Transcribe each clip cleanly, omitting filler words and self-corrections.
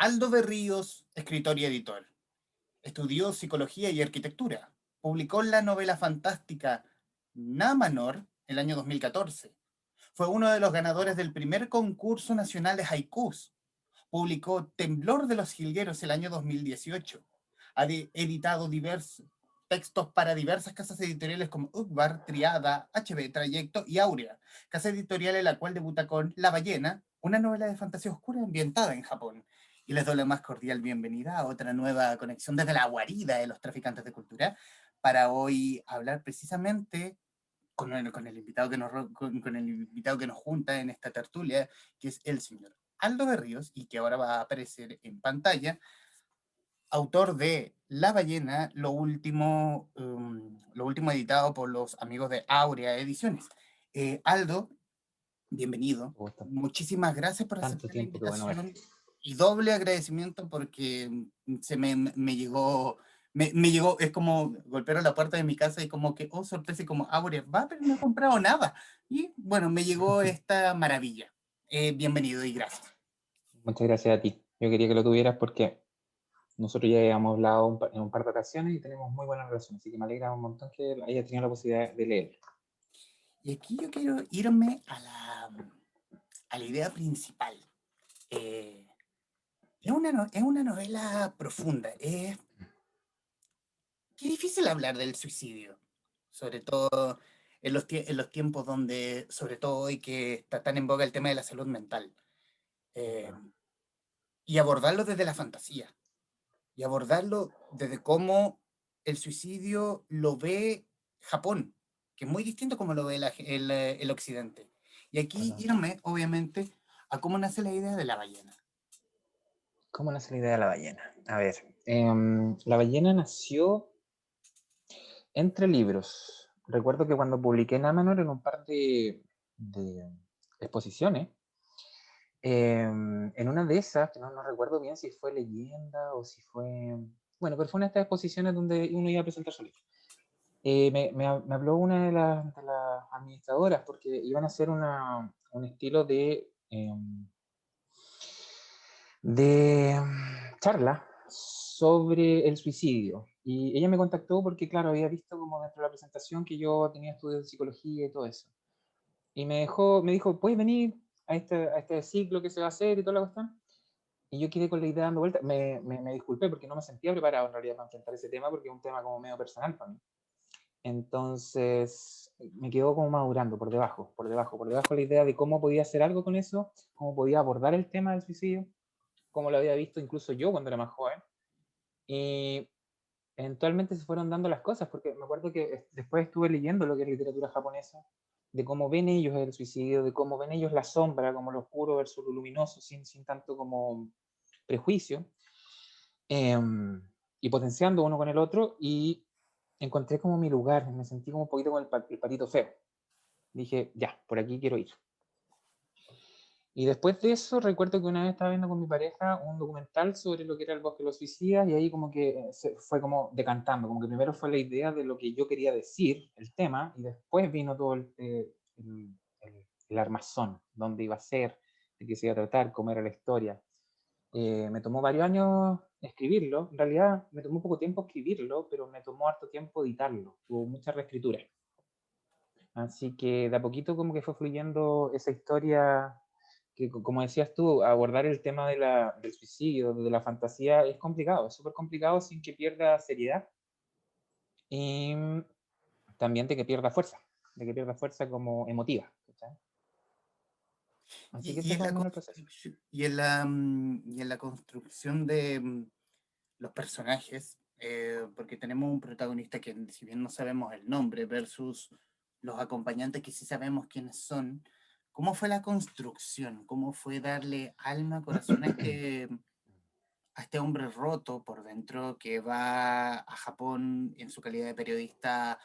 Aldo Berríos, escritor y editor. Estudió psicología y arquitectura. Publicó la novela fantástica Námanor el año 2014. Fue uno de los ganadores del primer concurso nacional de haikus. Publicó Temblor de los Jilgueros el año 2018. Ha editado diversos textos para diversas casas editoriales como Ugbar, Triada, HB, Trayecto y Aurea, casa editorial en la cual debuta con La Ballena, una novela de fantasía oscura ambientada en Japón. Y les doy la más cordial bienvenida a otra nueva conexión desde la guarida de los traficantes de cultura, para hoy hablar precisamente con el invitado con el invitado que nos junta en esta tertulia, que es el señor Aldo Berríos, y que ahora va a aparecer en pantalla, autor de La Ballena, lo último editado por los amigos de Aurea Ediciones. Aldo, bienvenido. Me gusta. Muchísimas gracias por Tanto aceptar la tiempo, qué bueno verte. invitación y doble agradecimiento porque me llegó, me llegó, es como golpearon la puerta de mi casa y como que, oh, sorpresa, y como, Aurea, va, pero no he comprado nada. Y bueno, me llegó esta maravilla. Bienvenido y gracias. Muchas gracias a ti. Yo quería que lo tuvieras porque nosotros ya habíamos hablado en un par de ocasiones y tenemos muy buena relación, así que me alegra un montón que hayas tenido la posibilidad de leer. Y aquí yo quiero irme a la idea principal. Eh, es una novela profunda. Qué difícil hablar del suicidio, sobre todo en los tiempos donde, sobre todo hoy que está tan en boga el tema de la salud mental. Eh, y abordarlo desde la fantasía, y abordarlo desde cómo el suicidio lo ve Japón, que es muy distinto como lo ve el Occidente. Y aquí Totalmente. irme, obviamente, a cómo nace la idea de la ballena. ¿Cómo nace la idea de la ballena? A ver, la ballena nació entre libros. Recuerdo que cuando publiqué Namanor en un par de exposiciones, en una de esas, que no recuerdo bien si fue leyenda o si fue... Bueno, pero fue una de estas exposiciones donde uno iba a presentar su libro. Me habló una de las administradoras porque iban a hacer un estilo de charla sobre el suicidio. Y ella me contactó porque, claro, había visto como dentro de la presentación que yo tenía estudios de psicología y todo eso. Y me dijo, ¿puedes venir a este ciclo que se va a hacer y toda la cuestión? Y yo quedé con la idea dando vuelta. Me disculpé porque no me sentía preparado en realidad para enfrentar ese tema porque es un tema como medio personal para mí. Entonces me quedó como madurando por debajo la idea de cómo podía hacer algo con eso, cómo podía abordar el tema del suicidio, como lo había visto incluso yo cuando era más joven. Y eventualmente se fueron dando las cosas, porque me acuerdo que después estuve leyendo lo que es literatura japonesa, de cómo ven ellos el suicidio, de cómo ven ellos la sombra, como lo oscuro versus lo luminoso, sin tanto como prejuicio, eh, y potenciando uno con el otro, y encontré como mi lugar, me sentí como un poquito como el patito feo. Dije, ya, por aquí quiero ir. Y después de eso, recuerdo que una vez estaba viendo con mi pareja un documental sobre lo que era el bosque de los suicidas y ahí como que se fue como decantando, como que primero fue la idea de lo que yo quería decir, el tema, y después vino todo el armazón, dónde iba a ser, de qué se iba a tratar, cómo era la historia. Me tomó varios años escribirlo, en realidad me tomó poco tiempo escribirlo, pero me tomó harto tiempo editarlo, hubo mucha reescritura. Así que de a poquito como que fue fluyendo esa historia que, como decías tú, abordar el tema del suicidio, de la fantasía, es complicado, es súper complicado sin que pierda seriedad y también de que pierda fuerza como emotiva. ¿Cachai? Así que Y ese en fue la más o menos el proceso. construcción, y en la construcción de los personajes, porque tenemos un protagonista que, si bien no sabemos el nombre, versus los acompañantes que sí sabemos quiénes son, ¿cómo fue la construcción? ¿Cómo fue darle alma, corazón a este hombre roto por dentro que va a Japón en su calidad de periodista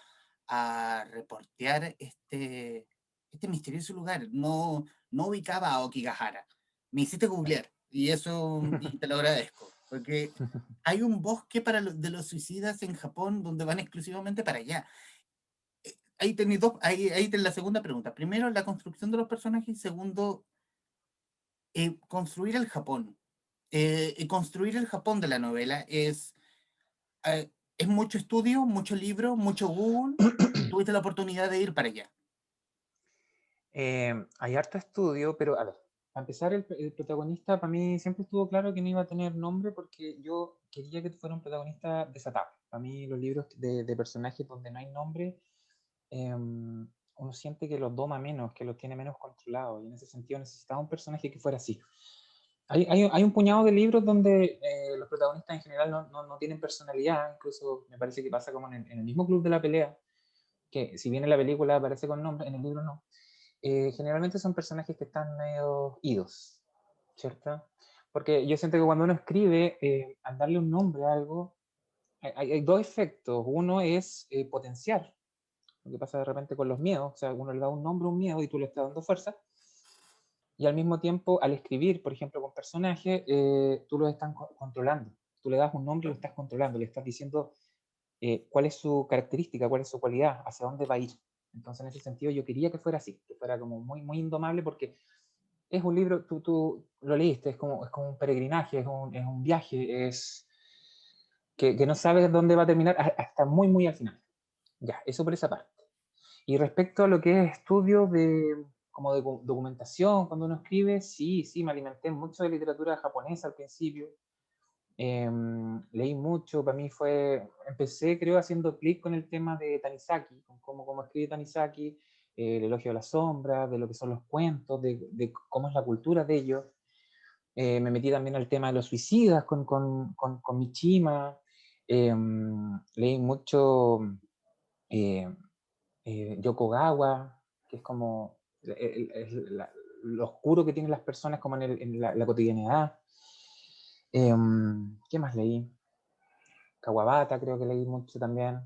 a reportear este misterioso lugar? No, no ubicaba a Okigahara. Me hiciste Claro. googlear y eso y te lo agradezco, porque hay un bosque de los suicidas en Japón donde van exclusivamente para allá. Ahí tenéis ahí tenés la segunda pregunta. Primero, la construcción de los personajes y segundo, construir el Japón. Y construir el Japón de la novela es mucho estudio, mucho libro, mucho Google. ¿Tuviste la oportunidad de ir para allá? Hay harto estudio, pero a ver, para empezar, el protagonista para mí siempre estuvo claro que no iba a tener nombre porque yo quería que fuera un protagonista desatado. Para mí los libros de personajes donde no hay nombre, uno siente que los doma menos, que los tiene menos controlados, y en ese sentido necesitaba un personaje que fuera así. Hay un puñado de libros donde los protagonistas en general no tienen personalidad, incluso me parece que pasa como en el mismo club de la pelea, que si bien en la película aparece con nombre, en el libro no. Generalmente son personajes que están medio idos, ¿cierto? Porque yo siento que cuando uno escribe, al darle un nombre a algo, hay dos efectos. Uno es potenciar, lo que pasa de repente con los miedos, o sea, uno le da un nombre a un miedo y tú le estás dando fuerza, y al mismo tiempo al escribir, por ejemplo, con personajes, tú lo estás controlando. Tú le das un nombre y lo estás controlando, le estás diciendo cuál es su característica, cuál es su cualidad, hacia dónde va a ir. Entonces, en ese sentido, yo quería que fuera así, que fuera como muy, muy indomable, porque es un libro, tú lo leíste, es como un peregrinaje, es un viaje, es que no sabes dónde va a terminar hasta muy, muy al final. Ya, eso por esa parte. Y respecto a lo que es estudio como de documentación, cuando uno escribe, sí, sí, me alimenté mucho de literatura japonesa al principio. Leí mucho, para mí empecé creo haciendo clic con el tema de Tanizaki, con cómo escribe Tanizaki, el elogio de la sombra, de lo que son los cuentos, de cómo es la cultura de ellos. Me metí también al tema de los suicidas con Mishima. Leí mucho eh, Yokogawa, que es como lo oscuro que tienen las personas como en la cotidianidad. ¿Qué más leí? Kawabata creo que leí mucho también.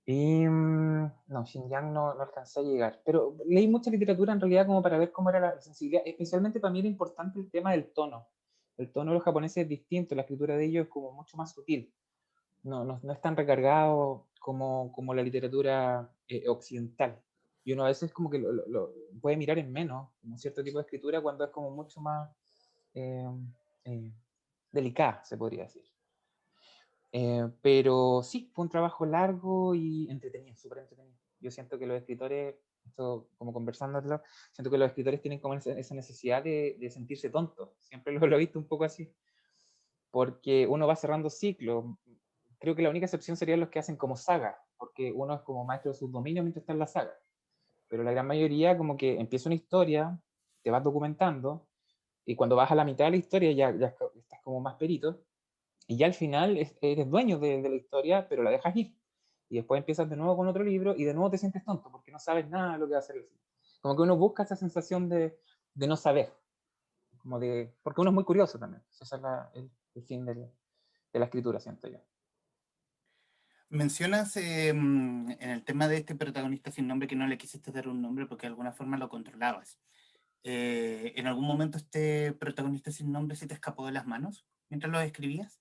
Y no, Xinjiang no alcancé a llegar. Pero leí mucha literatura en realidad como para ver cómo era la sensibilidad. Especialmente para mí era importante el tema del tono. El tono de los japoneses es distinto, la escritura de ellos es como mucho más sutil. No es tan recargado como la literatura occidental. Y uno a veces como que lo puede mirar en menos, como cierto tipo de escritura, cuando es como mucho más eh, eh, delicada, se podría decir. Pero sí, fue un trabajo largo y entretenido, súper entretenido. Yo siento que los escritores, esto como conversándolo, siento que los escritores tienen como esa necesidad de sentirse tontos. Siempre lo he visto un poco así, porque uno va cerrando ciclos. Creo que la única excepción serían los que hacen como saga, porque uno es como maestro de sus dominios mientras está en la saga. Pero la gran mayoría como que empieza una historia, te vas documentando, y cuando vas a la mitad de la historia ya estás como más perito, y ya al final eres dueño de la historia, pero la dejas ir. Y después empiezas de nuevo con otro libro y de nuevo te sientes tonto porque no sabes nada de lo que va a hacer el final. Como que uno busca esa sensación de no saber, porque uno es muy curioso también. Ese es el fin de la escritura, siento yo. Mencionas en el tema de este protagonista sin nombre que no le quisiste dar un nombre porque de alguna forma lo controlabas. ¿En algún momento este protagonista sin nombre se te escapó de las manos mientras lo escribías?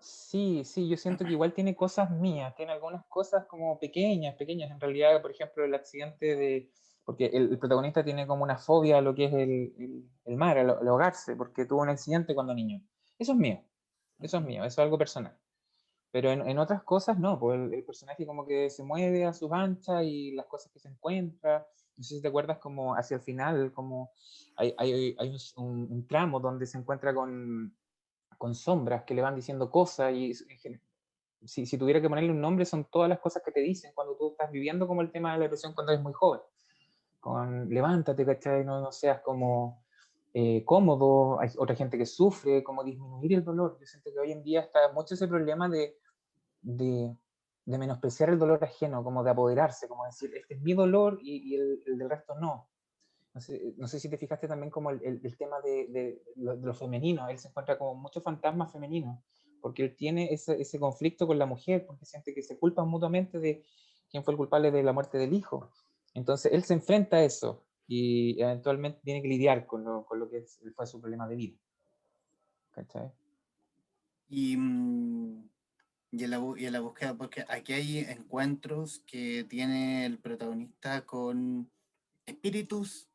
Sí, sí, yo siento que igual tiene cosas mías, tiene algunas cosas como pequeñas, pequeñas. En realidad, por ejemplo, el accidente porque el protagonista tiene como una fobia a lo que es el mar, al ahogarse, porque tuvo un accidente cuando niño. Eso es mío, eso es Ujú. mío, eso es algo personal. Pero en otras cosas no, pues el personaje como que se mueve a sus anchas y las cosas que se encuentra. No sé si te acuerdas como hacia el final, como hay un tramo donde se encuentra con sombras que le van diciendo cosas y si tuviera que ponerle un nombre son todas las cosas que te dicen cuando tú estás viviendo como el tema de la depresión cuando eres muy joven. Con levántate, ¿cachai? No seas como cómodo, hay otra gente que sufre, como disminuir el dolor. Yo siento que hoy en día está mucho ese problema de, de menospreciar el dolor ajeno, como de apoderarse, como decir, este es mi dolor y el del resto no. No sé si te fijaste también como el tema de lo femenino, él se encuentra como muchos fantasmas femeninos, porque él tiene ese conflicto con la mujer, porque siente que se culpan mutuamente de quién fue el culpable de la muerte del hijo. Entonces él se enfrenta a eso y eventualmente tiene que lidiar con lo que fue su problema de vida. ¿Cachai? Y, y en la búsqueda, porque aquí hay encuentros que tiene el protagonista con espíritus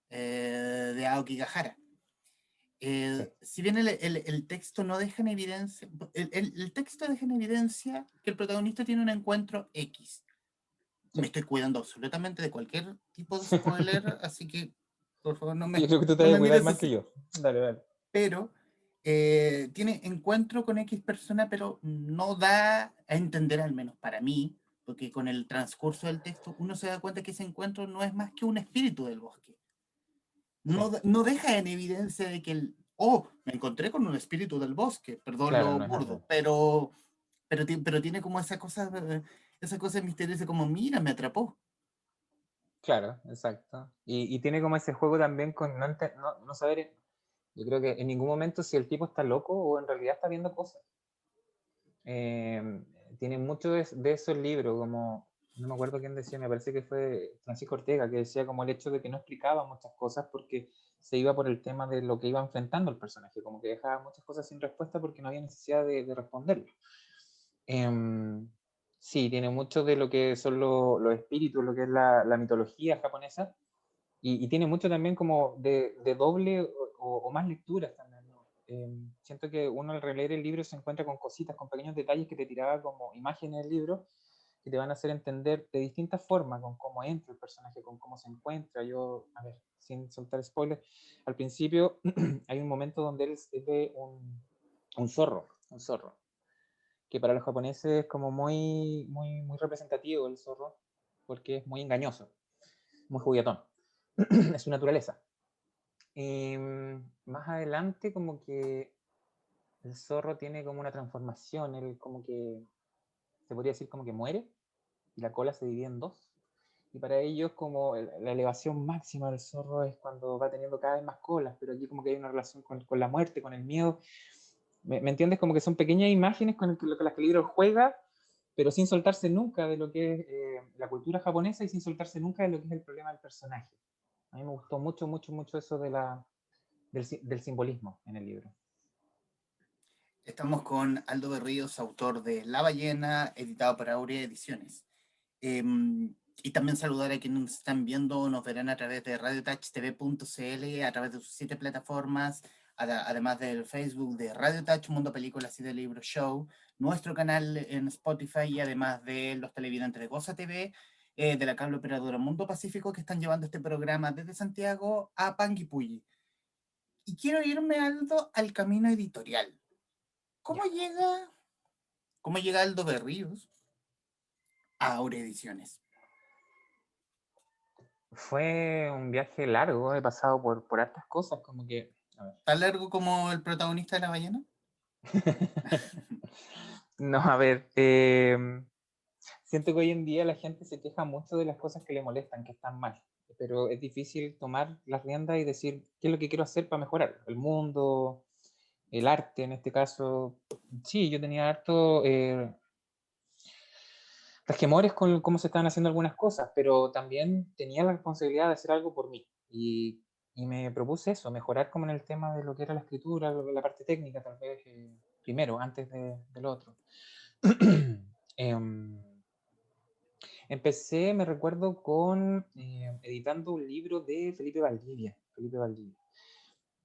de Aokigahara. Sí, Si bien el texto no deja en evidencia, el texto deja en evidencia que el protagonista tiene un encuentro X. Me sí. estoy cuidando absolutamente de cualquier tipo de spoiler, así que por favor Sí, yo creo que tú te no vas a me cuidar mires más que así. yo. Dale, dale. Pero tiene encuentro con X persona, pero no da a entender, al menos para mí, porque con el transcurso del texto uno se da cuenta que ese encuentro no es más que un espíritu del bosque. Sí, No deja en evidencia de que oh, me encontré con un espíritu del bosque, perdón claro, lo no es así. burdo, pero tiene como esa cosa misteriosa como, mira, me atrapó. Claro, exacto. Y tiene como ese juego también con no saber, yo creo que en ningún momento si el tipo está loco o en realidad está viendo cosas. Eh, Tiene mucho de eso el libro, como, no me acuerdo quién decía, me parece que fue Francisco Ortega, que decía como el hecho de que no explicaba muchas cosas porque se iba por el tema de lo que iba enfrentando el personaje, como que dejaba muchas cosas sin respuesta porque no había necesidad de responderlo. Em, sí, tiene mucho de lo que son los espíritus, lo que es la mitología japonesa, y tiene mucho también como de doble o más lecturas también, ¿no? Siento que uno al releer el libro se encuentra con cositas, con pequeños detalles que te tiraba como imágenes del libro, que te van a hacer entender de distintas formas con cómo entra el personaje, con cómo se encuentra. Yo, a ver, sin soltar spoilers, al principio hay un momento donde él ve un zorro, que para los japoneses es como muy representativo el zorro, porque es muy engañoso, muy juguetón. Es su naturaleza. Y más adelante como que el zorro tiene como una transformación, él como que, se podría decir como que muere, y la cola se divide en dos. Y para ellos como la elevación máxima del zorro es cuando va teniendo cada vez más colas, pero aquí como que hay una relación con la muerte, con el miedo. ¿Me entiendes? Como que son pequeñas imágenes con las que el libro juega, pero sin soltarse nunca de lo que es la cultura japonesa y sin soltarse nunca de lo que es el problema del personaje. A mí me gustó mucho, mucho, mucho eso del simbolismo en el libro. Estamos con Aldo Berríos, autor de La Ballena, editado por Aurea Ediciones. Y también saludar a quienes nos están viendo o nos verán a través de radiotouchtv.cl, a través de sus 7 plataformas, además del Facebook de Radio Touch, Mundo Películas y de Libro Show, nuestro canal en Spotify y además de los televidentes de Goza TV, de la cable operadora Mundo Pacífico que están llevando este programa desde Santiago a Panguipulli. Y quiero irme, Aldo, al camino editorial. Ya. ¿Cómo llega, cómo llega Aldo Berríos a Aurea Ediciones? Fue un viaje largo, he pasado por hartas cosas, como que, a ver. ¿Tan largo como el protagonista de La Ballena? No, a ver, siento que hoy en día la gente se queja mucho de las cosas que le molestan, que están mal, pero es difícil tomar las riendas y decir qué es lo que quiero hacer para mejorar el mundo, el arte en este caso. Sí, yo tenía harto resquemores con cómo se estaban haciendo algunas cosas, pero también tenía la responsabilidad de hacer algo por mí. Y me propuse eso, mejorar como en el tema de lo que era la escritura, la parte técnica, tal vez primero, antes de lo otro. Em, Empecé, me recuerdo, con editando un libro de Felipe Valdivia,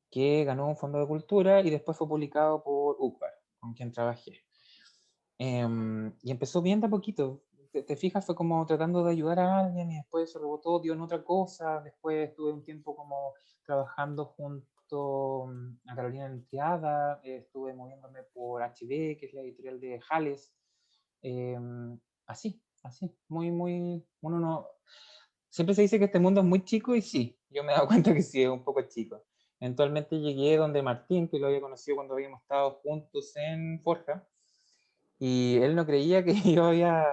que ganó un fondo de cultura y después fue publicado por UCBAR, con quien trabajé. Y empezó bien de a poquito. Te fijas, fue como tratando de ayudar a alguien y después se rebotó, dio en otra cosa. Después estuve un tiempo como trabajando junto a Carolina Entriada, estuve moviéndome por HB, que es la editorial de Jales. Así, uno no... Siempre se dice que este mundo es muy chico y sí, yo me he dado cuenta que sí, es un poco chico. Eventualmente llegué donde Martín, que lo había conocido cuando habíamos estado juntos en Forja, y él no creía que yo había,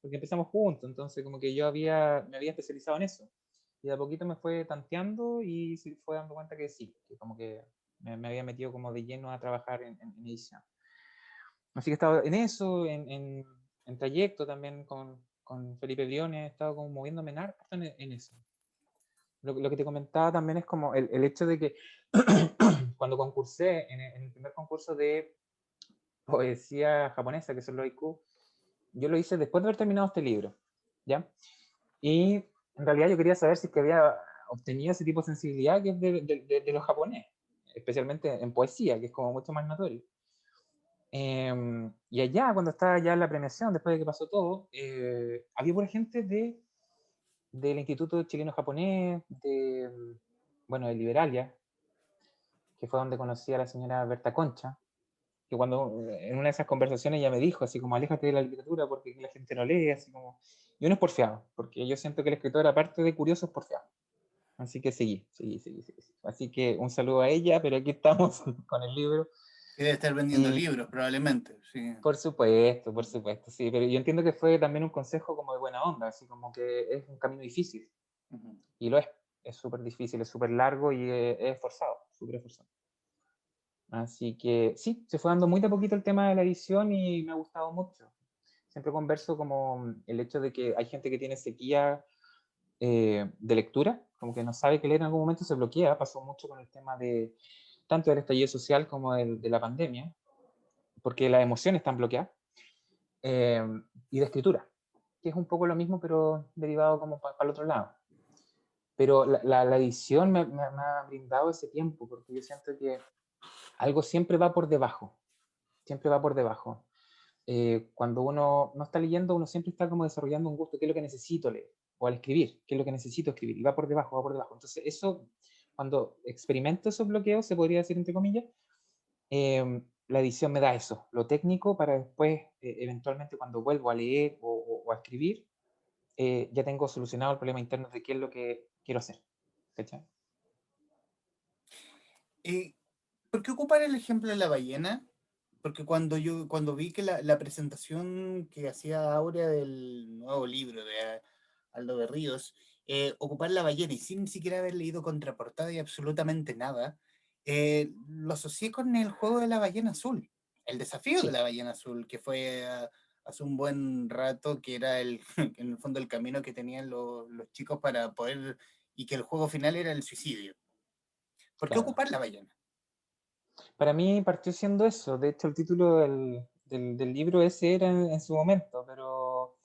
porque empezamos juntos, entonces como que me había especializado en eso. Y de a poquito me fue tanteando y se fue dando cuenta que sí, que como que me había metido como de lleno a trabajar en edición. Así que he estado en eso, en trayecto también con Felipe Briones, he estado como moviéndome en eso. Lo que te comentaba también es como el hecho de que cuando concursé en el primer concurso de poesía japonesa, que son los haiku, yo lo hice después de haber terminado este libro, ¿ya? Y en realidad yo quería saber si es que había obtenido ese tipo de sensibilidad que es de los japoneses. especialmente en poesía, que es como mucho más notorio. Y allá, cuando estaba ya en la premiación, después de que pasó todo, había pura gente del Instituto Chileno-Japonés, bueno, de Liberalia, que fue donde conocí a la señora Berta Concha, que cuando en una de esas conversaciones ella me dijo, así como, aléjate de la literatura porque la gente no lee, así como, y uno es porfiado, porque yo siento que el escritor, aparte de curioso, es porfiado. Así que seguí. Así que un saludo a ella, pero aquí estamos con el libro. Que debe estar vendiendo Y libros, probablemente. Sí. por supuesto, sí, pero yo entiendo que fue también un consejo como de buena onda, así como que es un camino difícil, Ujú. y lo es súper difícil, es súper largo y es esforzado, súper esforzado. Así que sí, se fue dando muy de poquito el tema de la edición y me ha gustado mucho. Siempre converso como el hecho de que hay gente que tiene sequía de lectura, como que no sabe qué leer en algún momento, se bloquea. Pasó mucho con el tema de tanto del estallido social como de la pandemia, porque las emociones están bloqueadas, eh, y de escritura, que es un poco lo mismo, pero derivado como para el otro lado. Pero la edición me ha brindado ese tiempo, porque yo siento que algo siempre va por debajo, siempre va por debajo. Cuando uno no está leyendo, uno siempre está como desarrollando un gusto, qué es lo que necesito leer, o al escribir, qué es lo que necesito escribir, y va por debajo, va por debajo. Entonces, eso, cuando experimento esos bloqueos, se podría decir entre comillas, la edición me da eso, lo técnico, para después, eventualmente, cuando vuelvo a leer o a escribir, ya tengo solucionado el problema interno de qué es lo que quiero hacer. ¿Cachai? Eh, ¿Por qué ocupar el ejemplo de la ballena? Porque cuando vi que la presentación que hacía Aurea del nuevo libro de Aldo de Ríos, ocupar la ballena y sin siquiera haber leído contraportada y absolutamente nada, lo asocié con el juego de la ballena azul, el desafío de Sí, la ballena azul, que fue hace un buen rato, que era en el fondo el camino que tenían los chicos para poder, y que el juego final era el suicidio. ¿Por qué claro. ocupar la ballena? Para mí partió siendo eso. De hecho, el título del libro ese era en su momento, pero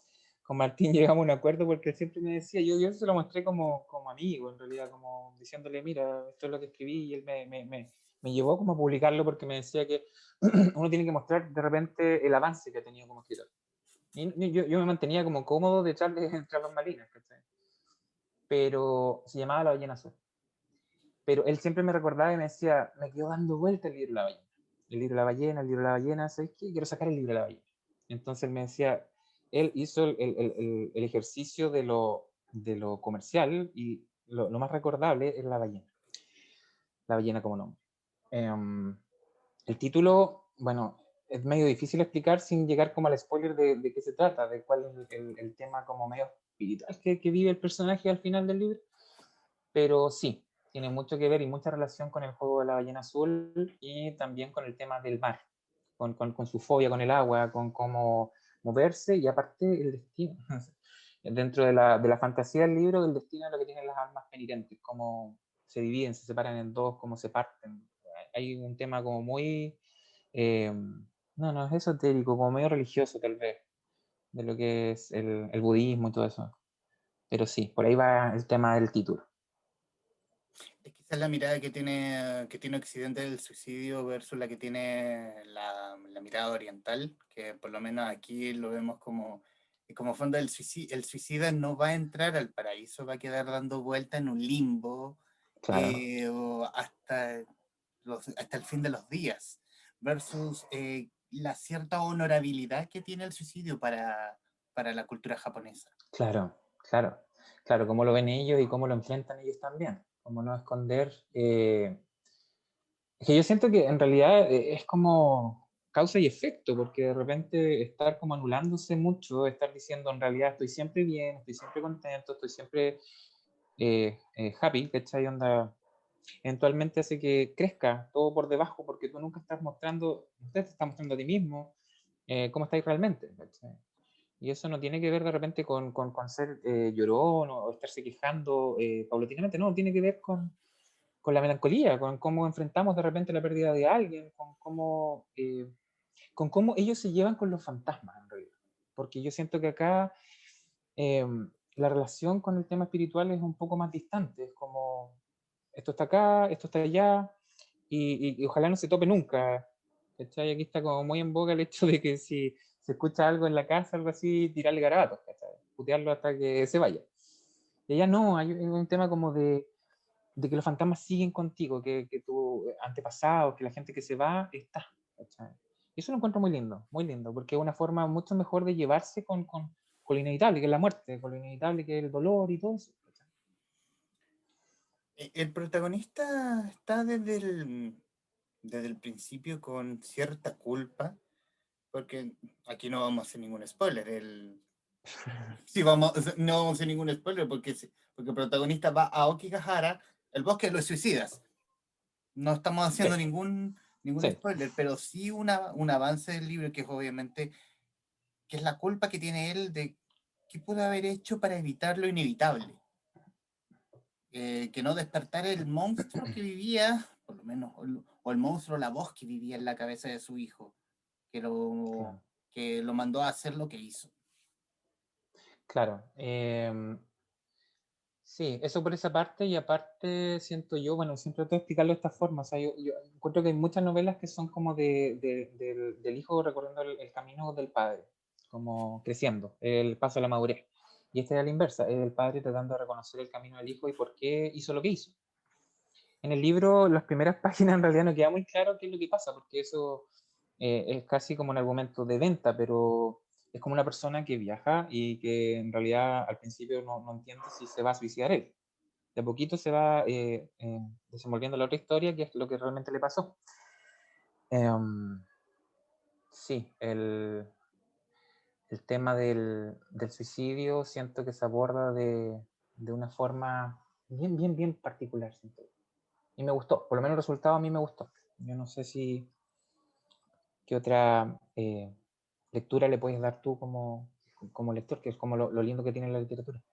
con Martín llegamos a un acuerdo porque él siempre me decía, yo se lo mostré como amigo, en realidad, como diciéndole, mira, esto es lo que escribí, y él me llevó como a publicarlo porque me decía que uno tiene que mostrar de repente el avance que ha tenido como escritor. Y yo me mantenía como cómodo de echarle entre las bambalinas, ¿cachai? Pero se llamaba La Ballena Azul. Pero él siempre me recordaba y me decía, me quedó dando vuelta el libro de la ballena. El libro de la ballena, el libro de la ballena, ¿sabes qué? Quiero sacar el libro de la ballena. Entonces él me decía, él hizo el ejercicio de lo comercial y lo más recordable es la ballena como nombre. Um, el título, bueno, es medio difícil explicar sin llegar como al spoiler de qué se trata, de cuál es el tema como medio espiritual que vive el personaje al final del libro, pero sí, tiene mucho que ver y mucha relación con el juego de la ballena azul y también con el tema del mar, con su fobia con el agua, con cómo moverse y aparte el destino. Dentro de la fantasía del libro, el destino es lo que tienen las almas penitentes, cómo se dividen, se separan en dos, cómo se parten. Hay un tema como muy, eh, no es esotérico, como medio religioso tal vez, de lo que es el budismo y todo eso. Pero sí, por ahí va el tema del título. Es quizás la mirada que tiene Occidente del suicidio versus la que tiene la mirada oriental, que por lo menos aquí lo vemos como fondo del suicidio. El suicida no va a entrar al paraíso, va a quedar dando vuelta en un limbo Claro. o hasta el fin de los días, versus la cierta honorabilidad que tiene el suicidio para la cultura japonesa. Claro, claro, claro, cómo lo ven ellos y cómo lo enfrentan ellos también, cómo no esconder. Es que yo siento que en realidad es como causa y efecto, porque de repente estar como anulándose mucho, estar diciendo en realidad estoy siempre bien, estoy siempre contento, estoy siempre happy, ¿cachai? Onda, eventualmente hace que crezca todo por debajo, porque tú nunca estás mostrando, usted te está mostrando a ti mismo cómo estáis realmente, ¿cachai? Y eso no tiene que ver de repente con ser llorón o estarse quejando paulatinamente, no, tiene que ver con la melancolía, con cómo enfrentamos de repente la pérdida de alguien, con cómo ellos se llevan con los fantasmas en realidad. Porque yo siento que acá eh, la relación con el tema espiritual es un poco más distante, es como esto está acá, esto está allá, y ojalá no se tope nunca. ¿Cachai? Aquí está como muy en boga el hecho de que si se escucha algo en la casa, algo así, tirarle garabatos, ¿cachai? Putearlo hasta que se vaya. Y ella no, hay un tema como de que los fantasmas siguen contigo, que tu antepasado, que la gente que se va, está. ¿Cachai? Y eso lo encuentro muy lindo, porque es una forma mucho mejor de llevarse con lo inevitable, que es la muerte, con lo inevitable, que es el dolor y todo eso. ¿Cachai? El protagonista está desde el principio con cierta culpa, porque aquí no vamos a hacer ningún spoiler. Sí, no vamos a hacer ningún spoiler porque el protagonista va a Okigahara, el bosque de los suicidas. No estamos Sí, haciendo ningún sí, spoiler, pero sí un avance del libro que es obviamente que es la culpa que tiene él de qué pudo haber hecho para evitar lo inevitable. Que no despertar el monstruo que vivía, por lo menos, o el monstruo, la voz que vivía en la cabeza de su hijo, que lo, claro. que lo mandó a hacer lo que hizo. Claro. Sí, eso por esa parte, y aparte siento yo, bueno, siempre trato de explicarlo de esta forma, o sea, yo encuentro que hay muchas novelas que son como del hijo recorriendo el camino del padre, como creciendo, el paso a la madurez. Y esta es la inversa, es el padre tratando de reconocer el camino del hijo y por qué hizo lo que hizo. En el libro, las primeras páginas en realidad no queda muy claro qué es lo que pasa, porque eso es casi como un argumento de venta, pero es como una persona que viaja y que en realidad al principio no entiende si se va a suicidar él. De a poquito se va desenvolviendo la otra historia, que es lo que realmente le pasó. Em, sí, el tema del suicidio siento que se aborda de una forma bien particular, siento. Y me gustó, por lo menos el resultado a mí me gustó. Yo no sé si qué otra lectura le puedes dar tú como lector, que es como lo lindo que tiene la literatura.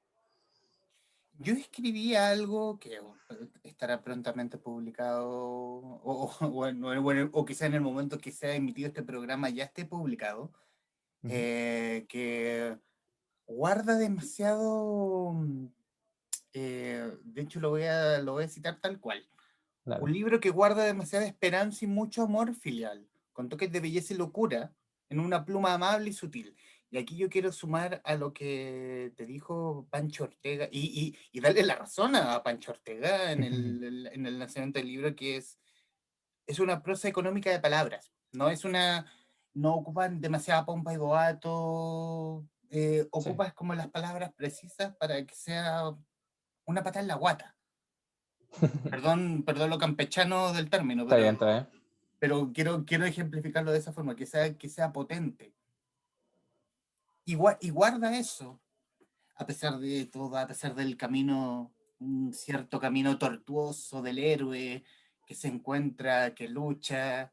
Yo escribí algo que estará prontamente publicado, o quizá en el momento que sea emitido este programa ya esté publicado, Uh -huh. que guarda demasiado, de hecho lo voy a citar tal cual. Un Dale. libro que guarda demasiada esperanza y mucho amor filial, con toques de belleza y locura, en una pluma amable y sutil. Y aquí yo quiero sumar a lo que te dijo Pancho Ortega y darle la razón a Pancho Ortega en el lanzamiento del libro, que es una prosa económica de palabras. No ocupan demasiada pompa y boato, Sí, ocupas como las palabras precisas para que sea una pata en la guata. Perdón lo campechano del término, está bien, pero, está bien. pero quiero ejemplificarlo de esa forma, que sea potente. Y guarda eso, a pesar de todo, a pesar del camino, un cierto camino tortuoso del héroe que se encuentra, que lucha,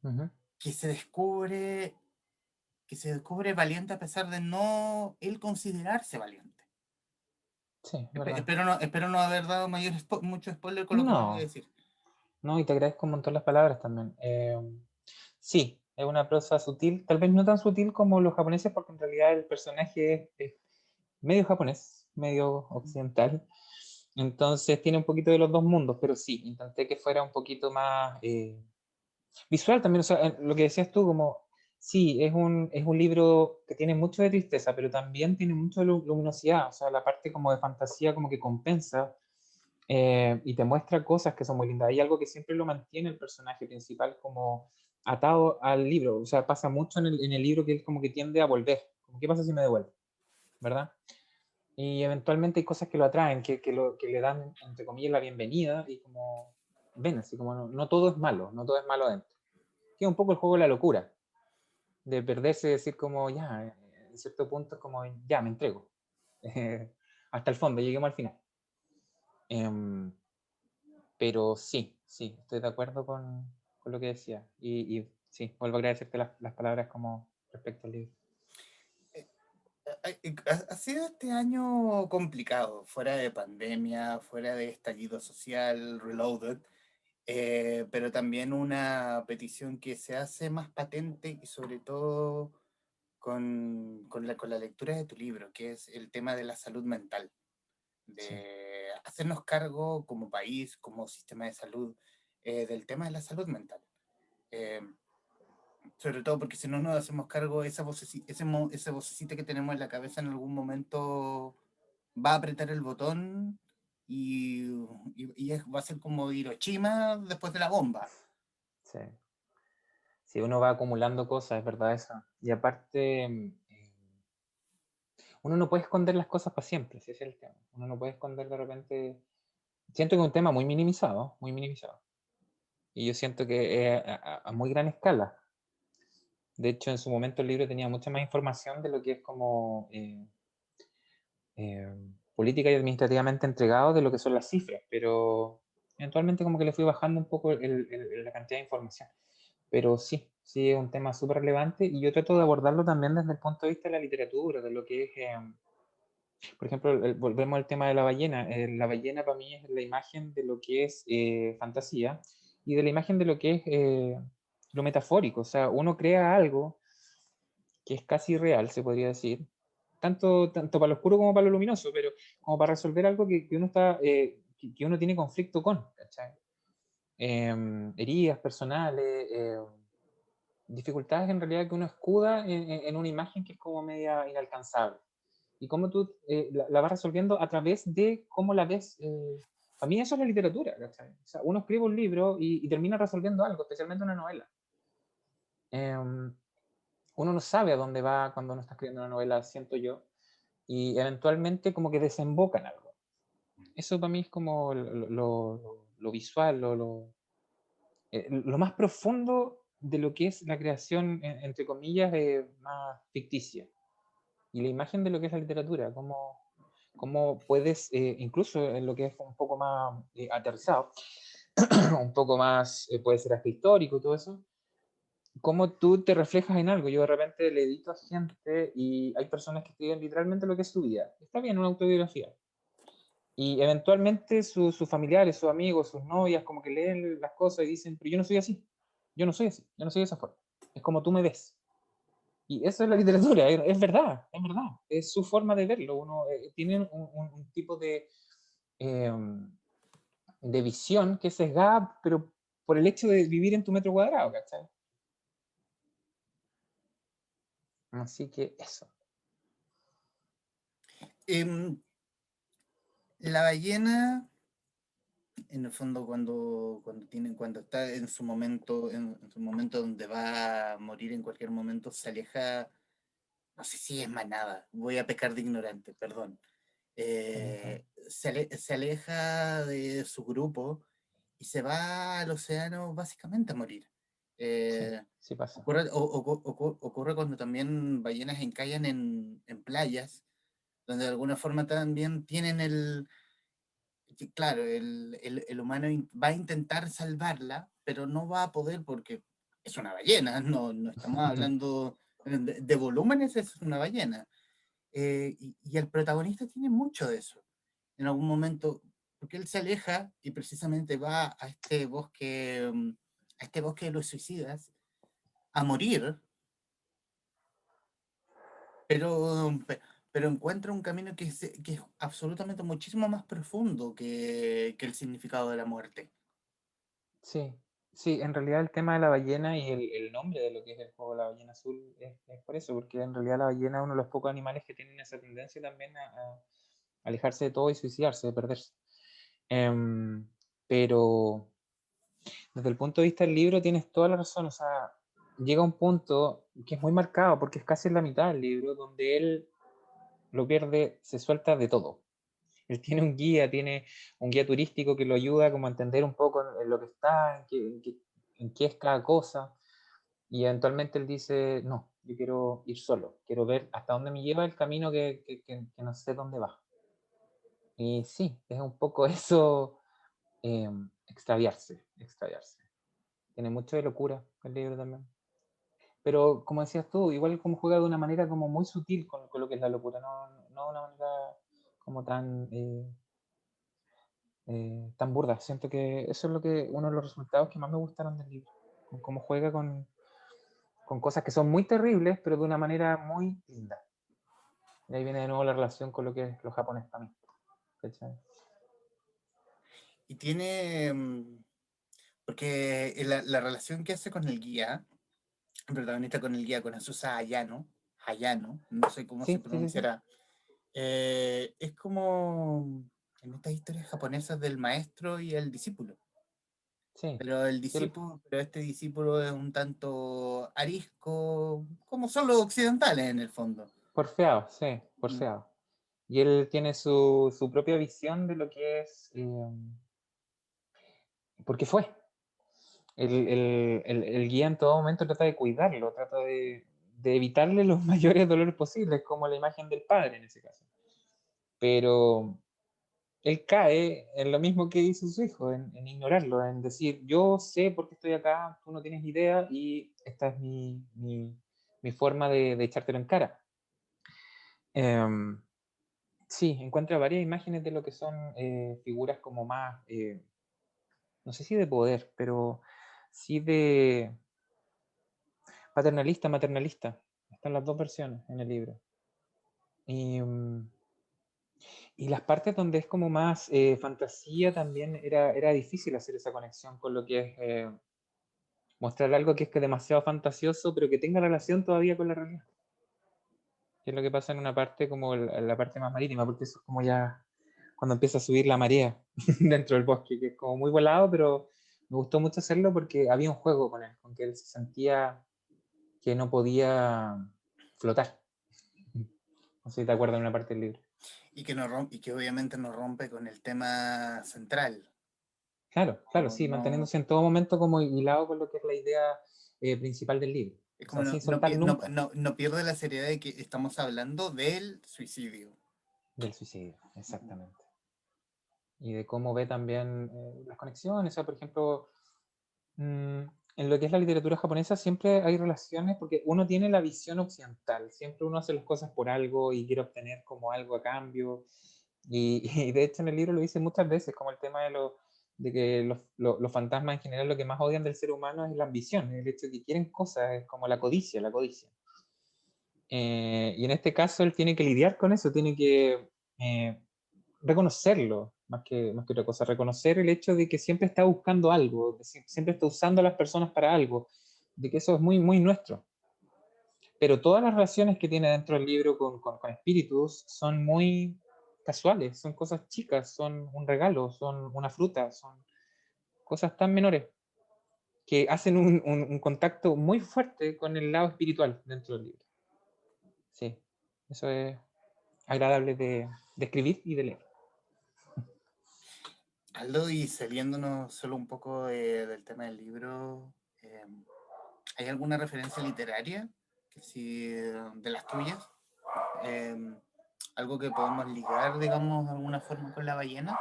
Uh -huh. que se descubre, que se descubre valiente a pesar de no él considerarse valiente. Sí, verdad. Espero no haber dado mucho spoiler con lo que voy a No, decir. no, y te agradezco un montón las palabras también. Sí, es una prosa sutil, tal vez no tan sutil como los japoneses, porque en realidad el personaje es medio japonés, medio occidental. Entonces tiene un poquito de los dos mundos, pero sí, intenté que fuera un poquito más visual también. O sea, lo que decías tú, como, sí, es un libro que tiene mucho de tristeza, pero también tiene mucho de luminosidad. O sea, la parte como de fantasía como que compensa y te muestra cosas que son muy lindas. Hay algo que siempre lo mantiene el personaje principal como atado al libro. O sea, pasa mucho en el libro que él como que tiende a volver. Como, ¿qué pasa si me devuelvo? ¿Verdad? Y eventualmente hay cosas que lo atraen, que le dan, entre comillas, la bienvenida y como, ven, así como no todo es malo, no todo es malo adentro. Que es un poco el juego de la locura, de perderse y decir como, ya, en cierto punto es como, ya, me entrego. Hasta el fondo, lleguemos al final. Em, pero sí, estoy de acuerdo con lo que decía. Y sí, vuelvo a agradecerte las palabras como respecto al libro. Ha sido este año complicado, fuera de pandemia, fuera de estallido social, reloaded, pero también una petición que se hace más patente y sobre todo con la lectura de tu libro, que es el tema de la salud mental, Sí, de hacernos cargo como país, como sistema de salud, del tema de la salud mental. Eh, Sobre todo porque si no nos hacemos cargo, esa vocecita que tenemos en la cabeza en algún momento va a apretar el botón y, va a ser como Hiroshima después de la bomba. Sí. Si uno va acumulando cosas, es verdad eso. Y aparte, uno no puede esconder las cosas para siempre, ese es el tema. Uno no puede esconder de repente. Siento que es un tema muy minimizado, muy minimizado. Y yo siento que es a muy gran escala. De hecho, en su momento el libro tenía mucha más información de lo que es como eh, política y administrativamente entregado de lo que son las cifras, pero eventualmente como que le fui bajando un poco la cantidad de información. Pero sí, sí es un tema súper relevante y yo trato de abordarlo también desde el punto de vista de la literatura, de lo que es, por ejemplo, volvemos al tema de la ballena. La ballena para mí es la imagen de lo que es fantasía y de la imagen de lo que es lo metafórico. O sea, uno crea algo que es casi real, se podría decir, tanto para lo oscuro como para lo luminoso, pero como para resolver algo que uno está, que uno tiene conflicto con, ¿cachai? Heridas personales, dificultades en realidad que uno escuda en una imagen que es como media inalcanzable. Y cómo tú la vas resolviendo a través de cómo la ves. A mí eso es la literatura, ¿cachai? O sea, uno escribe un libro y termina resolviendo algo, especialmente una novela. Uno no sabe a dónde va cuando uno está escribiendo una novela, siento yo, y eventualmente como que desemboca en algo. Eso para mí es como lo visual, lo más profundo de lo que es la creación, entre comillas, más ficticia. Y la imagen de lo que es la literatura, cómo puedes, incluso en lo que es un poco más aterrizado, un poco más, puede ser hasta histórico y todo eso, cómo tú te reflejas en algo. Yo de repente le edito a gente y hay personas que escriben literalmente lo que es su vida. Está bien, una autobiografía. Y eventualmente sus familiares, sus amigos, sus novias, como que leen las cosas y dicen, pero yo no soy así, yo no soy así, yo no soy de esa forma. Es como tú me ves. Y eso es la literatura, es verdad, es verdad. Es su forma de verlo. Uno tiene un tipo eh, de visión que es sesgada, pero por el hecho de vivir en tu metro cuadrado, ¿cachai? Así que eso. La ballena, en el fondo, cuando está en su momento donde va a morir en cualquier momento, se aleja, no sé si es manada, voy a pecar de ignorante, perdón. Se aleja de su grupo y se va al océano básicamente a morir. Sí, Eh, sí pasa. ocurre cuando también ballenas encallan en playas, donde de alguna forma también tienen claro, el humano va a intentar salvarla, pero no va a poder porque es una ballena, no estamos hablando de volúmenes, es una ballena. Y el protagonista tiene mucho de eso. En algún momento, porque él se aleja y precisamente va a este bosque de los suicidas, a morir, pero, pero encuentra un camino que es absolutamente muchísimo más profundo que el significado de la muerte. Sí, sí, en realidad el tema de la ballena y el nombre de lo que es el juego de la ballena azul es por eso, porque en realidad la ballena es uno de los pocos animales que tienen esa tendencia también a alejarse de todo y suicidarse, de perderse. Em, pero desde el punto de vista del libro tienes toda la razón, o sea, llega un punto que es muy marcado, porque es casi en la mitad del libro, donde él lo pierde, se suelta de todo. Él tiene un guía turístico que lo ayuda como a entender un poco en lo que está, en qué es cada cosa, y eventualmente él dice, no, yo quiero ir solo, quiero ver hasta dónde me lleva el camino que no sé dónde va. Y sí, es un poco eso, extraviarse, extraviarse. Tiene mucho de locura el libro también. Pero como decías tú, igual como juega de una manera como muy sutil con lo que es la locura, no de una manera como tan burda. Siento que eso es uno de los resultados que más me gustaron del libro. Con cómo juega con cosas que son muy terribles, pero de una manera muy linda. Y ahí viene de nuevo la relación con lo que es lo japonés para mí. ¿Cachai? Y tiene, Porque la relación que hace con el guía, el protagonista con el guía, con Azusa Hayano, no sé cómo se Sí, sí, sí, sí. pronunciará, es como en estas historias japonesas del maestro y el discípulo. Sí. Pero este discípulo es un tanto arisco, como son los occidentales en el fondo. Porfiado, sí, Mm. porfiado. Y él tiene su propia visión de lo que es, porque fue. El guía en todo momento trata de cuidarlo, trata de evitarle los mayores dolores posibles, como la imagen del padre en ese caso. Pero él cae en lo mismo que hizo su hijo, en ignorarlo, en decir, yo sé por qué estoy acá, tú no tienes idea y esta es mi forma de echártelo en cara. Em, sí, encuentra varias imágenes de lo que son figuras como más, no sé si de poder, pero sí de paternalista, maternalista. Están las dos versiones en el libro. Y, y las partes donde es como más fantasía también era difícil hacer esa conexión con lo que es mostrar algo que es que demasiado fantasioso, pero que tenga relación todavía con la realidad. Que es lo que pasa en una parte como la parte más marítima, porque eso es como ya cuando empieza a subir la marea dentro del bosque, que es como muy volado, pero me gustó mucho hacerlo porque había un juego con él, con que él se sentía que no podía flotar. No sé si te acuerdas de una parte del libro. Y que obviamente no rompe con el tema central. Claro, claro, No, sí, no, manteniéndose en todo momento como hilado con lo que es la idea principal del libro. es O como sea, sin soltar nunca no pierde la seriedad de que estamos hablando del suicidio. del suicidio, Ujú. exactamente. Y de cómo ve también las conexiones. O sea, por ejemplo, mm, en lo que es la literatura japonesa siempre hay relaciones porque uno tiene la visión occidental, siempre uno hace las cosas por algo y quiere obtener como algo a cambio. Y, y de hecho en el libro lo dice muchas veces, como el tema de que los fantasmas en general lo que más odian del ser humano es la ambición, el hecho de que quieren cosas, es como la codicia, la codicia. Y en este caso él tiene que lidiar con eso, tiene que reconocerlo, más que otra cosa, reconocer el hecho de que siempre está buscando algo, de siempre está usando a las personas para algo, de que eso es muy, muy nuestro. Pero todas las relaciones que tiene dentro del libro con espíritus son muy casuales, son cosas chicas, son un regalo, son una fruta, son cosas tan menores que hacen un contacto muy fuerte con el lado espiritual dentro del libro. Sí, eso es agradable de escribir y de leer. Aldo, y saliéndonos solo un poco del tema del libro, ¿hay alguna referencia literaria que sí, de las tuyas? Eh, ¿Algo que podemos ligar, digamos, de alguna forma con la ballena?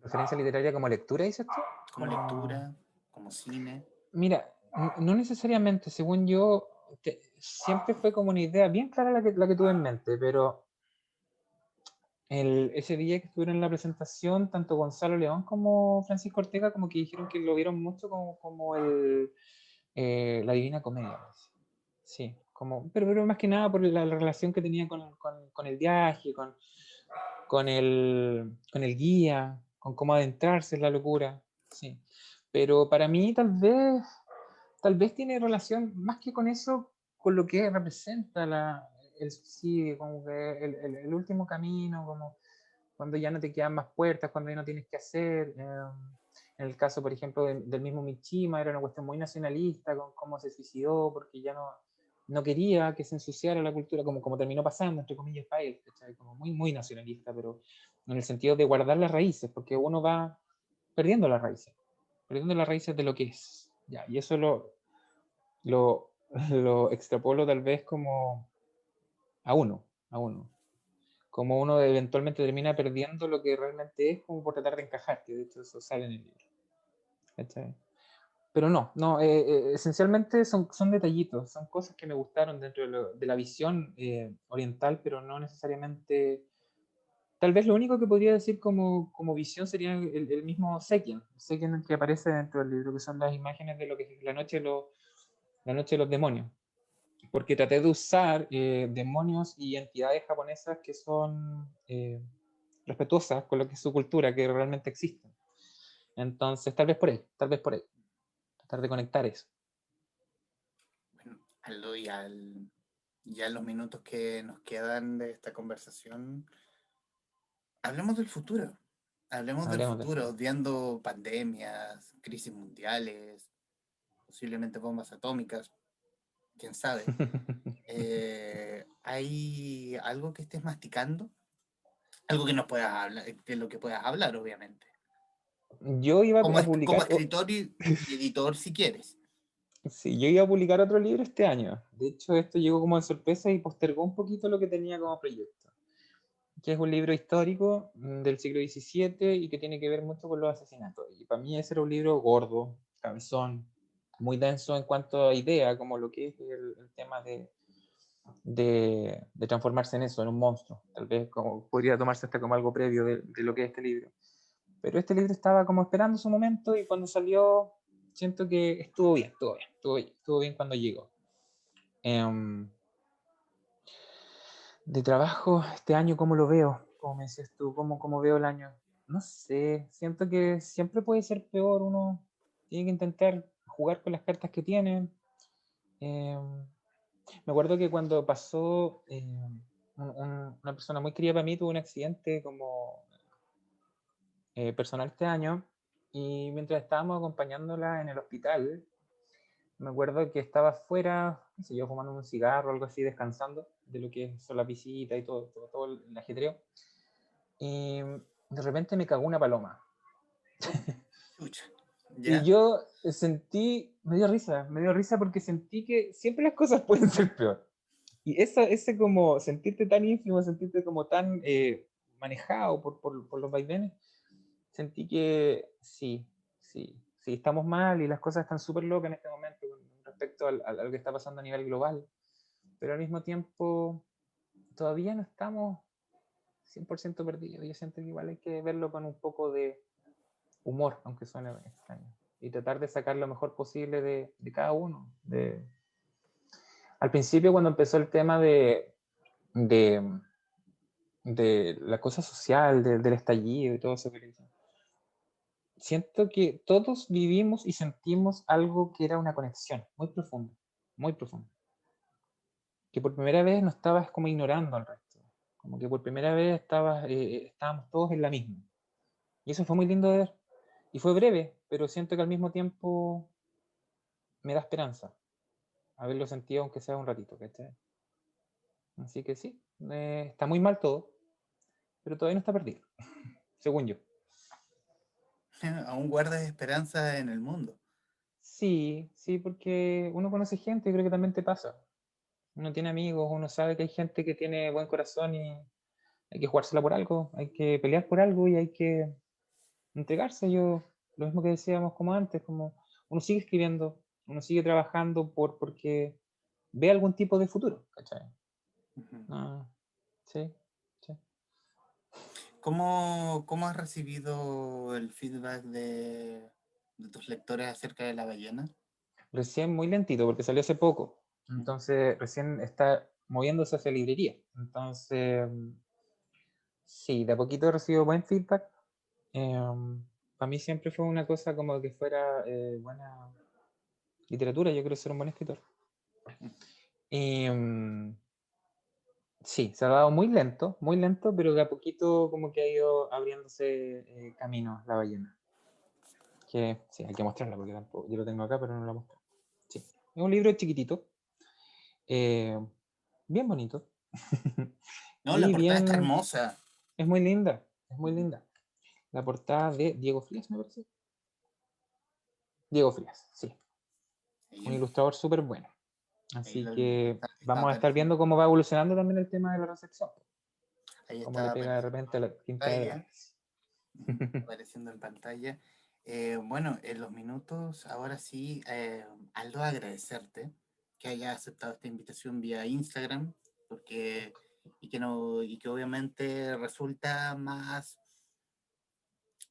¿Referencia literaria como lectura, dices tú? Como Como... lectura, como cine. Mira, no necesariamente, según yo, siempre fue como una idea bien clara la que tuve en mente, pero ese día que estuvieron en la presentación, tanto Gonzalo León como Francisco Ortega, como que dijeron que lo vieron mucho como la Divina Comedia. Parece. Sí, como, pero más que nada por la relación que tenía con el viaje, con el guía, con cómo adentrarse en la locura. Sí. Pero para mí tal vez tiene relación más que con eso, con lo que representa el suicidio, como que el último camino, como cuando ya no te quedan más puertas, cuando ya no tienes que hacer. En el caso, por ejemplo, del mismo Michima, era una cuestión muy nacionalista, con cómo se suicidó, porque ya no quería que se ensuciara la cultura, como terminó pasando, entre comillas, para él, ¿cachai? Como muy, muy nacionalista, pero en el sentido de guardar las raíces, porque uno va perdiendo las raíces de lo que es. Ya, y eso lo, lo extrapolo tal vez como a uno. Como uno eventualmente termina perdiendo lo que realmente es como por tratar de encajar, que de hecho eso sale en el libro. ¿Cachai? Pero no, esencialmente son detallitos, son cosas que me gustaron dentro de la visión oriental, pero no necesariamente. Tal vez lo único que podría decir como visión sería el mismo Sekien que aparece dentro del libro, que son las imágenes de lo que es la noche de los demonios. Porque traté de usar demonios y entidades japonesas que son respetuosas con lo que es su cultura, que realmente existen. Entonces, tal vez por ahí, tal vez por ahí. Tratar de conectar eso. Bueno, Aldo, ya en los minutos que nos quedan de esta conversación, hablemos del futuro. Hablemos del Hablemos futuro, después. obviando pandemias, crisis mundiales, posiblemente bombas atómicas, quién sabe. ¿Hay algo que estés masticando? Algo que nos puedas hablar, de lo que puedas hablar, obviamente. Yo iba a Como publicar, escritor y editor, si quieres. sí, yo iba a publicar otro libro este año. De hecho, esto llegó como de sorpresa y postergó un poquito lo que tenía como proyecto, que es un libro histórico del siglo XVII y que tiene que ver mucho con los asesinatos. Y para mí ese era un libro gordo, cabezón, muy denso en cuanto a idea, como lo que es el tema de transformarse en eso, en un monstruo. Tal vez como, podría tomarse hasta como algo previo de lo que es este libro. Pero este libro estaba como esperando su momento y cuando salió, siento que estuvo bien, estuvo bien, estuvo bien cuando llegó. Em, de trabajo, este año, ¿cómo lo veo? ¿Cómo me decías tú? ¿Cómo veo el año? No sé, siento que siempre puede ser peor. Uno tiene que intentar jugar con las cartas que tiene. Em, me acuerdo que cuando pasó, una persona muy querida para mí tuvo un accidente como personal este año y mientras estábamos acompañándola en el hospital, me acuerdo que estaba afuera, qué sé yo, fumando un cigarro o algo así, descansando de lo que son las visitas y todo el ajetreo. Y de repente me cagó una paloma. Chucha. Y ¿Ya? yo sentí, me dio risa porque sentí que siempre las cosas pueden ser peor. Y ese como sentirte tan ínfimo, sentirte como tan manejado por los vaivenes, sentí que sí, estamos mal y las cosas están súper locas en este momento con respecto a lo que está pasando a nivel global, pero al mismo tiempo todavía no estamos 100% perdidos. Yo siento que igual hay que verlo con un poco de humor, aunque suene extraño, y tratar de sacar lo mejor posible de cada uno. Al principio, cuando empezó el tema de, de la cosa social, del estallido y todo eso que le dicen, siento que todos vivimos y sentimos algo que era una conexión muy profunda, que por primera vez no estabas como ignorando al resto, como que por primera vez estábamos todos en la misma. Y eso fue muy lindo de ver. Y fue breve, pero siento que al mismo tiempo me da esperanza haberlo sentido aunque sea un ratito, ¿cachai? Así que sí, está muy mal todo, pero todavía no está perdido, según yo. Aún guardas esperanza en el mundo. Sí, porque uno conoce gente, y creo que también te pasa. Uno tiene amigos, uno sabe que hay gente que tiene buen corazón y hay que jugársela por algo, hay que pelear por algo y hay que entregarse. Yo, lo mismo que decíamos como antes, como uno sigue escribiendo, uno sigue trabajando porque ve algún tipo de futuro, ¿cachai? Ujú. Ah, sí, sí. ¿Cómo has recibido el feedback de tus lectores acerca de la ballena? Recién muy lentito porque salió hace poco, Ujú. entonces recién está moviéndose hacia librería. Entonces, sí, de a poquito he recibido buen feedback. Para mí siempre fue una cosa como que fuera buena literatura, yo quiero ser un buen escritor. Y sí, se ha dado muy lento, pero de a poquito como que ha ido abriéndose camino la ballena. Que sí, hay que mostrarla porque tampoco, yo lo tengo acá, pero no la muestro. Sí, es un libro chiquitito, eh, bien bonito No, la y portada está bien, hermosa. es muy linda, es muy Ujú. linda. La portada de Diego Frías, me parece. Diego Frías, sí, un Ahí, ilustrador súper bueno. ahí Así que está vamos a estar apareciendo. viendo cómo va evolucionando también el tema de la recepción, Ahí cómo le está pega de apareciendo repente a la en quinta de pantalla. Gales. Ujú, apareciendo en pantalla. Bueno, en los minutos, ahora sí, Aldo, agradecerte que hayas aceptado esta invitación vía Instagram, porque y que no, y que obviamente resulta más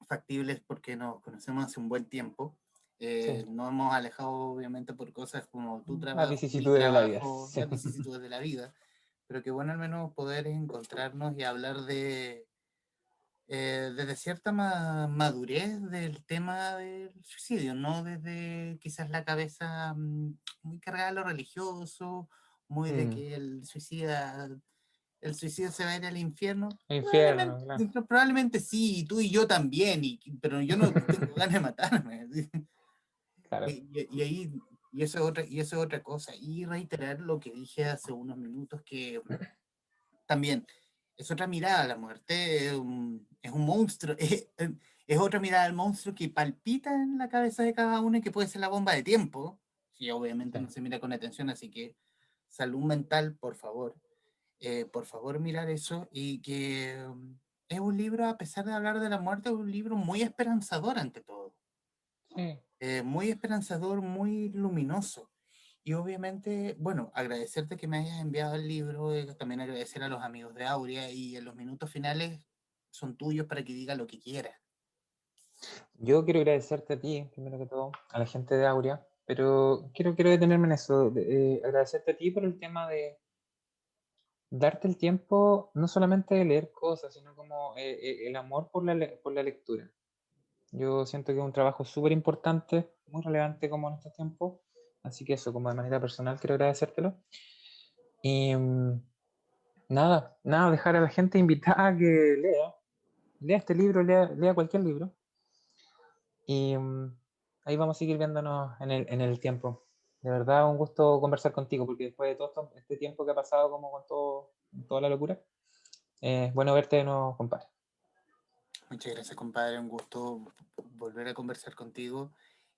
factible porque nos conocemos hace un buen tiempo. Sí, Nos hemos alejado obviamente por cosas como tu las trabajo, mi vicisitudes de la vida. trabajo, las vicisitudes de la vida, pero que bueno al menos poder encontrarnos y hablar desde cierta madurez del tema del suicidio, no desde quizás la cabeza muy cargada a lo religioso, muy de Mm, que el suicida se va a ir al infierno. infierno, claro. Probablemente sí, y tú y yo también, pero yo no tengo ganas de matarme. Claro. Ahí, y eso es otra cosa. Y reiterar lo que dije hace unos minutos, que también es otra mirada a la muerte, es un monstruo, es otra mirada al monstruo que palpita en la cabeza de cada uno y que puede ser la bomba de tiempo, si obviamente Sí. no se mira con atención, así que salud mental, por favor mirar eso, y que es un libro, a pesar de hablar de la muerte, es un libro muy esperanzador ante todo, Sí. muy esperanzador, muy luminoso. Y obviamente, bueno, agradecerte que me hayas enviado el libro, también agradecer a los amigos de Aurea, y en los minutos finales son tuyos para que diga lo que quieras. Yo quiero agradecerte a ti, primero que todo, a la gente de Aurea, pero quiero detenerme en eso, agradecerte a ti por el tema de darte el tiempo, no solamente de leer cosas, sino como el amor por por la lectura. Yo siento que es un trabajo súper importante, muy relevante como en estos tiempos, así que eso, como de manera personal, quiero agradecértelo. Y nada, dejar a la gente invitada a que lea este libro, lea cualquier libro. Y ahí vamos a seguir viéndonos en el tiempo. De verdad, un gusto conversar contigo, porque después de todo este tiempo que ha pasado como con toda la locura, es bueno verte de nuevo, compadre. Muchas gracias, compadre. Un gusto volver a conversar contigo.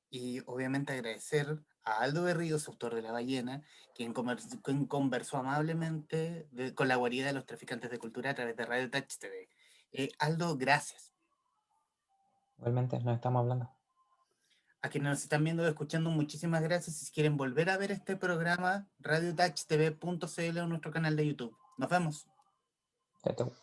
Y obviamente agradecer a Aldo Berríos, autor de La Ballena, quien conversó amablemente con la guarida de los traficantes de cultura a través de Radio Touch TV. Aldo, gracias. Igualmente, nos estamos hablando. A quienes nos están viendo o escuchando, muchísimas gracias. Si quieren volver a ver este programa, radiotouchtv.cl o nuestro canal de YouTube. Nos vemos. Chao, chao.